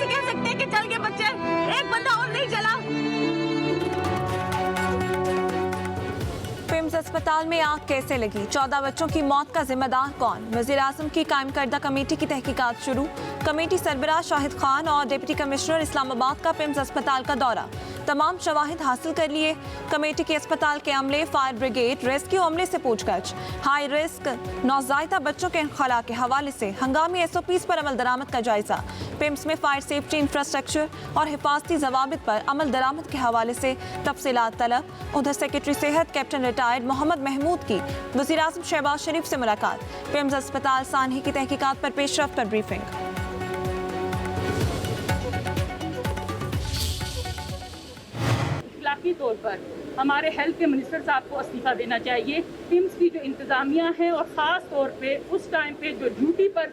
कह सकते हैं कि चल के बच्चे, एक बंदा और नहीं चला। पिम्स अस्पताल में आग कैसे लगी, 14 बच्चों की मौत का जिम्मेदार कौन? वजीर आजम की कायम करदा कमेटी की तहकीकात शुरू। कमेटी सरबराह शाहिद खान और डिप्टी कमिश्नर इस्लामाबाद का पिम्स अस्पताल का दौरा, तमाम शवाहिद हासिल कर लिए। कमेटी के अस्पताल के अमले, फायर ब्रिगेड, रेस्क्यू अमले से पूछताछ। हाई रिस्क नौज़ायदा बच्चों के इंखला के हवाले से हंगामी SOPs पर अमल दरामद का जायजा। पिम्स में फायर सेफ्टी इंफ्रास्ट्रक्चर और हिफाजती जवाबित पर अमल दरामद के हवाले से तफसीलात तलब। उधर सेक्रेटरी सेहत कैप्टन रिटायर्ड मोहम्मद महमूद की वज़ीर आज़म शहबाज शरीफ से मुलाकात। पिम्स अस्पताल सानही की तहकीकात पर पेशरफ पर ब्रीफिंग। इखलाकी तौर पर हमारे हेल्थ के मिनिस्टर साहब को इस्तीफा देना चाहिए। पिम्स की जो इंतज़ामिया है और ख़ास तौर पे उस टाइम पे जो ड्यूटी पर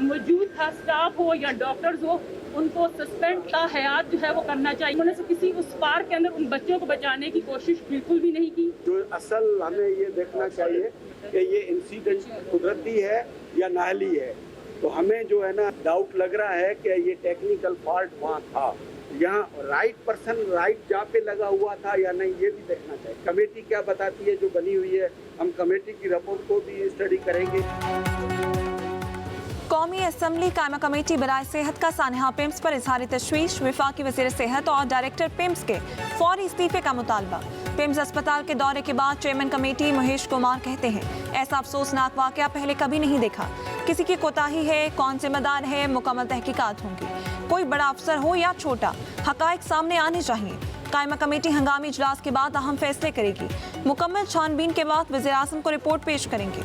मौजूद था, स्टाफ हो या डॉक्टर्स हो, उनको सस्पेंड का हयात जो है वो करना चाहिए। उन्होंने से किसी उस पार्क के अंदर उन बच्चों को बचाने की कोशिश बिल्कुल भी नहीं की। जो असल हमें ये देखना चाहिए कि ये इंसिडेंट कुदरती है या नाहली है। तो हमें जो है ना डाउट लग रहा है कि ये टेक्निकल फॉल्ट वहाँ था, यहाँ राइट पर्सन राइट जहाँ पे लगा हुआ था या नहीं, ये भी देखना चाहिए। कमेटी क्या बताती है जो बनी हुई है, हम कमेटी की रिपोर्ट को भी स्टडी करेंगे। कौमी असम्बली कायमा कमेटी बराए सेहत का सानहा पिम्स पर इजहार तशवीश। वफाकी वज़ीर सेहत और डायरेक्टर पिम्स के फौरी इस्तीफे का मुतालबा। पिम्स अस्पताल के दौरे के बाद चेयरमैन कमेटी महेश कुमार कहते हैं, ऐसा अफसोसनाक वाकया पहले कभी नहीं देखा। किसी की कोताही है, कौन जिम्मेदार है, मुकम्मल तहकीकात होंगी। कोई बड़ा अफसर हो या छोटा, हकायक सामने आने चाहिए। कायमा कमेटी हंगामी इजलास के बाद अहम फैसले करेगी। मुकम्मल छानबीन के बाद वज़ीर आज़म को रिपोर्ट पेश करेंगे।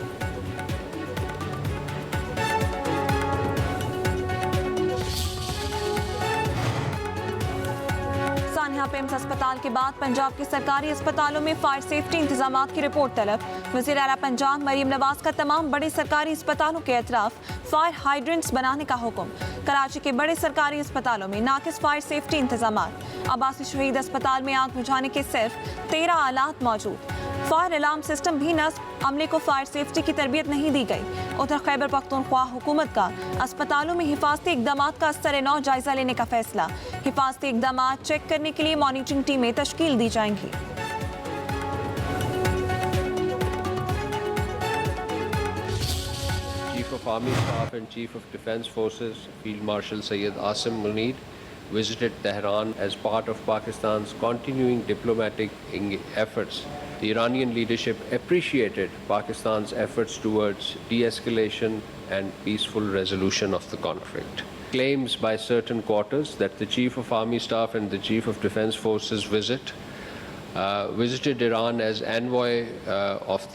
सानहा पिम्स अस्पताल के बाद पंजाब के सरकारी अस्पतालों में फायर सेफ्टी इंतजामात की रिपोर्ट तलब। वज़ीर आला पंजाब मरीम नवाज का तमाम बड़े सरकारी अस्पतालों के अतराफ फायर हाइड्रेंट्स बनाने का हुक्म। कराची के बड़े सरकारी अस्पतालों में नाकिस फायर सेफ्टी इंतजामात। अब्बासी शहीद अस्पताल में आग बुझाने के सिर्फ 13 आलात मौजूद। फायर अलार्म सिस्टम भी नस्ब, अमले को फायर सेफ्टी की तरबियत नहीं दी गई। उधर खैबर पख्तूनख्वा हुकूमत का अस्पतालों में हिफाजती इकदाम का असर-ए-नौ जायजा लेने का फैसला। हिफाजती इकदाम चेक करने के लिए मॉनिटरिंग टीमें तश्कील दी जाएंगी। Chief of Army Staff and Chief of Defence Forces Field Marshal Syed Asim Munir visited Tehran as part of Pakistan's continuing diplomatic efforts. The Iranian leadership appreciated Pakistan's efforts towards de-escalation and peaceful resolution of the conflict. Claims by certain quarters that the Chief of Army Staff and the Chief of Defence Forces visited Iran as envoy of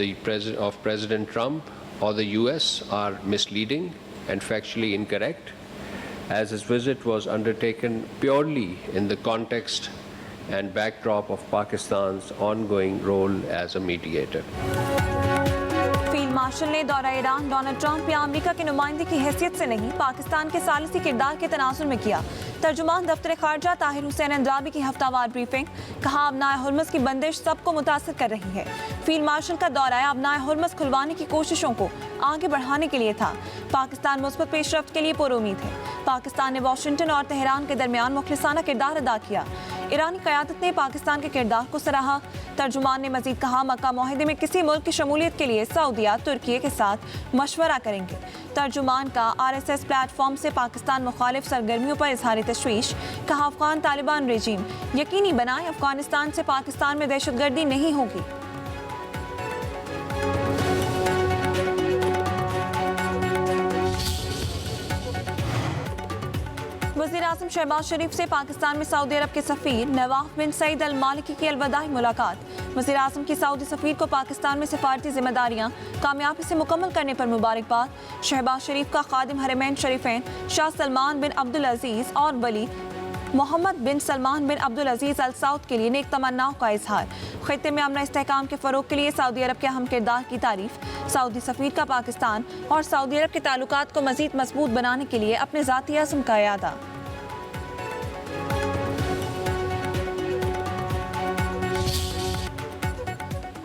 President Trump or the US are misleading and factually incorrect, as his visit was undertaken purely in the context and backdrop of Pakistan's ongoing role as a mediator. Field marshal ने दौरा Iran Donald Trump या America के नुमाइंदे की हैसियत से नहीं, पाकिस्तान के सालिसी किरदार के तनाजुर में किया। तर्जुमान दफ्तर खारजा ताहिर हुसैन अंद्राबी की हफ्तावार ब्रीफिंग। कहा, अबनाए हुर्मुज़ की बंदिश सबको मुतासर कर रही है। फील्ड मार्शल का दौरा अबनाए हुर्मुज़ खुलवाने की कोशिशों को आगे बढ़ाने के लिए था। पाकिस्तान मुस्बत पेशरफ्त के लिए पुरुमीद है। पाकिस्तान ने वाशिंगटन और तेहरान के दरमियान मुखलिसाना किरदार अदा किया। ईरानी क़यादत ने पाकिस्तान के किरदार को सराहा। तर्जुमान ने मजीद कहा, मक्का मुआहिदे में किसी मुल्क की शमूलियत के लिए सऊदीया तुर्की के साथ मशवरा करेंगे। तर्जुमान का RSS प्लेटफॉर्म से पाकिस्तान मुखालिफ सरगर्मियों पर इजहार तशवीश। कहा, अफगान तालिबान रेजीम यकीनी बनाए अफगानिस्तान से पाकिस्तान में दहशतगर्दी नहीं होगी। वज़ीर आज़म शहबाज शरीफ से पाकिस्तान में सऊदी अरब के सफ़ीर नवाफ बिन सईद अल मालिकी की अलविदाई मुलाकात। वज़ीर आज़म की सऊदी सफ़ीर को पाकिस्तान में सिफारती जिम्मेदारियाँ कामयाबी से मुकम्मल करने पर मुबारकबाद। शहबाज शरीफ का खादिम हरमैन शरीफैन शाह सलमान बिन अब्दुल अजीज़ और वली मोहम्मद बिन सलमान बिन अब्दुल अजीज़ अल सऊद के लिए नेक तमन्नाओं का इजहार। खित्ते में अमन इस्तेहकाम के फ़रोग़ के लिए सऊदी अरब के अहम किरदार की तारीफ़। सऊदी सफ़ीर का पाकिस्तान और सऊदी अरब के ताल्लुकात को मज़ीद मजबूत बनाने के लिए अपने ज़ाती अज़्म का इरादा।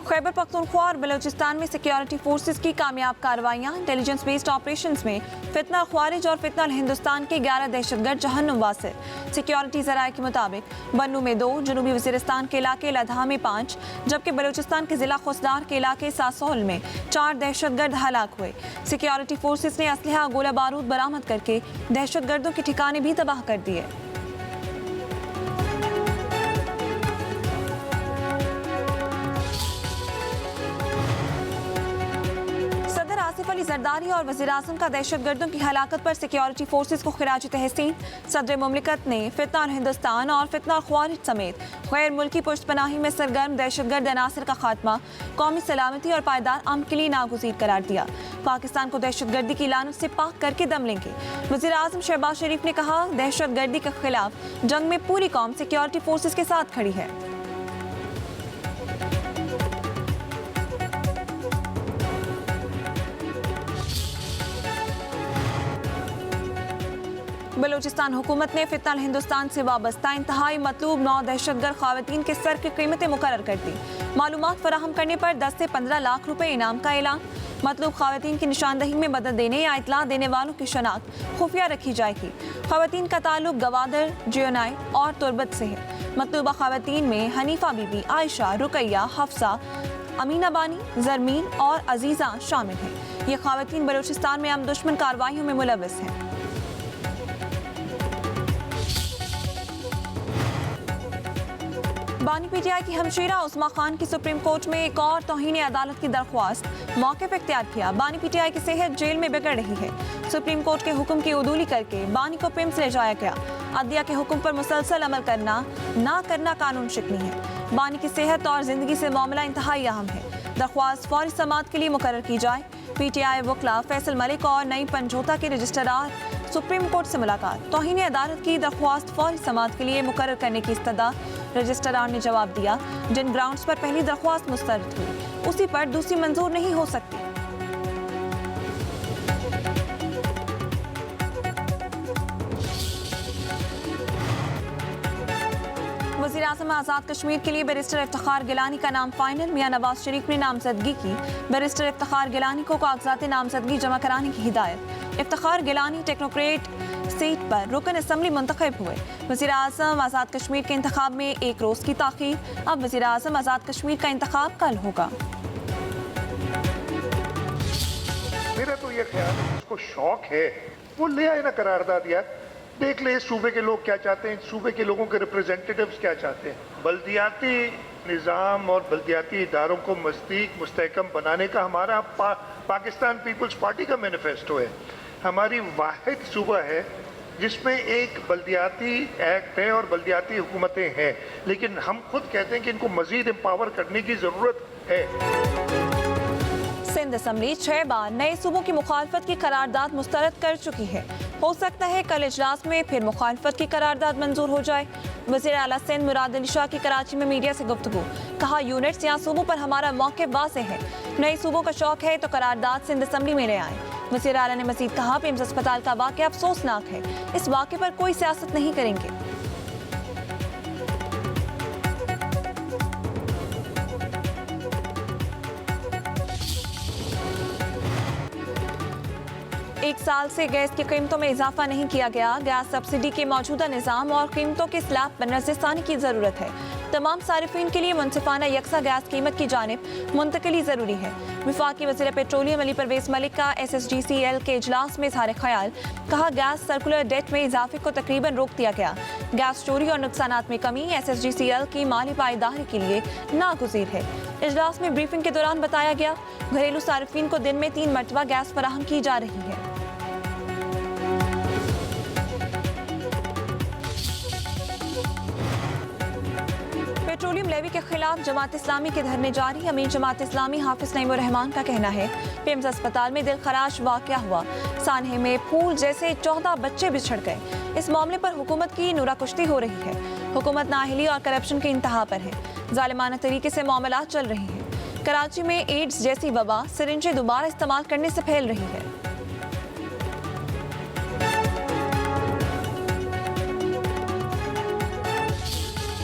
खैबर पख्तूनख्वा और बलूचिस्तान में सिक्योरिटी फोर्सेस की कामयाब कार्रवाइयां। इंटेलिजेंस बेस्ड ऑपरेशंस में फितना ख्वारिज और फितना हिंदुस्तान के 11 दहशतगर्द जहन्नुम वासिल। सिक्योरिटी जराये के मुताबिक बन्नू में 2, जनूबी वजीरिस्तान के इलाके लद्दाख में 5, जबकि बलूचिस्तान के जिला खुसदार के इलाके सासोल में 4 दहशतगर्द हलाक हुए। सिक्योरिटी फोर्सेस ने असलहा गोला बारूद बरामद करके दहशतगर्दों के ठिकाने भी तबाह कर दिए। आसिफ अली जरदारी और वज़ीर-ए-आज़म का दहशतगर्दों की हलाकत पर सिक्योरिटी फोर्सेस को खिराज तहसीन। सदर मुमलिकत ने फितना हिंदुस्तान और फितना ख्वारिज समेत गैर मुल्की पुष्टपनाही में सरगर्म दहशतगर्द अनासर का खात्मा कौमी सलामती और पायदार अमन के लिए नागुज़ीर करार दिया। पाकिस्तान को दहशतगर्दी की लानत से पाक करके दम लेंगे। वज़ीर-ए-आज़म शहबाज शरीफ ने कहा, दहशतगर्दी के खिलाफ जंग में पूरी कौम सिक्योरिटी फोर्सेस के साथ खड़ी है। बलूचिस्तान हुकूमत ने फितना हिंदुस्तान से वाबस्ता इंतहाई मतलूब 9 दहशतगर्द ख़वातीन के सर की कीमतें मुकर्रर कर दी। मालूमात फराहम करने पर 10 से 15 लाख रुपए इनाम का ऐलान। मतलूब ख़वातीन की निशानदही में मदद देने या इतला देने वालों की शनाख्त खुफिया रखी जाएगी। ख़वातीन का ताल्लुक गवादर, जियोनाई और तुर्बत से है। मतलूबा ख़वातीन में हनीफा बीबी, आयशा, रुकैया, हफ्सा, अमीना बानी, जरमीन और अजीज़ा शामिल हैं। ये ख़वातीन बलूचिस्तान में हम दुश्मन कार्रवाइयों में मुलव्वस हैं। बानी पीटीआई की हमशीरा उस्मा खान की सुप्रीम कोर्ट में एक और तौहीन अदालत की दरख्वास्त मौक़िफ़ इख्तियार किया। बानी पीटीआई की सेहत जेल में बिगड़ रही है। सुप्रीम कोर्ट के हुक्म की उदूली करके बानी को पिम्स ले जाया गया। अदलिया के हुक्म पर मुसलसल अमल करना ना करना कानून शिकनी है। बानी की सेहत और जिंदगी से मामला इंतहाई अहम है। दरख्वास्त फौरी समाअत के लिए मुकर्रर की जाए। पीटीआई वकला फैसल मलिक और नई पंजोता के रजिस्ट्रार सुप्रीम कोर्ट से मुलाकात। तौहीन अदालत की दरख्वास्त फौरी समाअत के लिए मुकर्रर करने की इस्तदा। रजिस्ट्रार ने जवाब दिया, जिन ग्राउंड्स पर पहली दरख्वास्त मुस्तरद हुई उसी पर दूसरी मंजूर नहीं हो सकती। वज़ीर-ए-आज़म आज़ाद कश्मीर के लिए बैरिस्टर इफ्तिखार गिलानी का नाम फाइनल। मियां नवाज शरीफ ने नामजदगी की। बैरिस्टर इफ्तिखार गिलानी को कागजात नामजदगी जमा कराने की हिदायत। इफ्तिखार गिलानी टेक्नोक्रेट सीट पर रुकन असम्बली मुंतखब हुए। वज़ीर-ए-आज़म आज़ाद कश्मीर के इंतखाब में 1 रोज़ की ताख़ीर। अब वज़ीर-ए-आज़म आज़ाद कश्मीर का इंतखाब कल होगा। मेरा तो ये ख्याल है, उसको शौक है वो ले आए ना करारदाद यार। देख ले इस सूबे के लोग क्या चाहते हैं, सूबे के लोगों के रिप्रेजेंटेटिव्स क्या चाहते हैं। बल्दियाती निज़ाम और बल्दियाती इदारों को मज़ीद मुस्तहकम बनाने का हमारा पाकिस्तान पीपल्स पार्टी का मैनिफेस्टो है। हमारी वाहिद सूबा है जिसमें एक बल्दियाती एक्ट है और बल्दियाती हुकूमतें हैं, लेकिन हम खुद कहते हैं कि इनको मज़ीद एम्पावर करने की ज़रूरत है। सिंध असम्बली 6 बार नए सूबों की मुखालफत की करारदाद मुस्तरद कर चुकी है। हो सकता है कल इजलास में फिर मुखालफत की करारदाद मंजूर हो जाए। वज़ीर आला सिंध मुराद अली शाह की कराची में मीडिया से गुफ्तगू। कहा, यूनिट्स या सूबों पर हमारा मौक़िफ़ वाज़ेह है। नए सूबों का शौक है तो करारदाद सिंध असम्बली में ले आए। वज़ीर आला ने मज़ीद कहा, पिम्स अस्पताल का वाक़या अफसोसनाक है। इस वाक़े पर कोई सियासत नहीं करेंगे। एक साल से गैस की कीमतों में इजाफा नहीं किया गया। गैस सब्सिडी के मौजूदा निज़ाम और कीमतों के स्लैब पर नज़रसानी की ज़रूरत है। तमाम सारिफीन के लिए मुनसिफाना यकसा गैस कीमत की जानिब मुंतकिली ज़रूरी है। वफाकी वज़ीर पेट्रोलियम अली परवेज़ मलिक का SSGCL के इजलास में इज़हार ख्याल। कहा, गैस सर्कुलर डेट में इजाफे को तकरीबन रोक दिया गया। गैस चोरी और नुकसानात में कमी SSGCL की माली पायदारी के लिए नागुज़ीर है। इजलास में ब्रीफिंग के दौरान बताया गया, घरेलू सारिफीन को दिन में 3 मरतबा गैस फराहम की जा रही है। पेट्रोलियम लेवी के खिलाफ जमात इस्लामी के धरने जारी। अमीर जमात इस्लामी हाफिज नईमुर रहमान का कहना है, पिम्स अस्पताल में दिल खराश वाक़या हुआ। सानहे में फूल जैसे 14 बच्चे बिछड़ गए। इस मामले पर हुकूमत की नुराकुश्ती हो रही है। हुकूमत नाअहली और करप्शन के इंतहा पर है। जालिमाना तरीके से मामला चल रहे हैं। कराची में एड्स जैसी वबा सिरिंजें दोबारा इस्तेमाल करने से फैल रही है।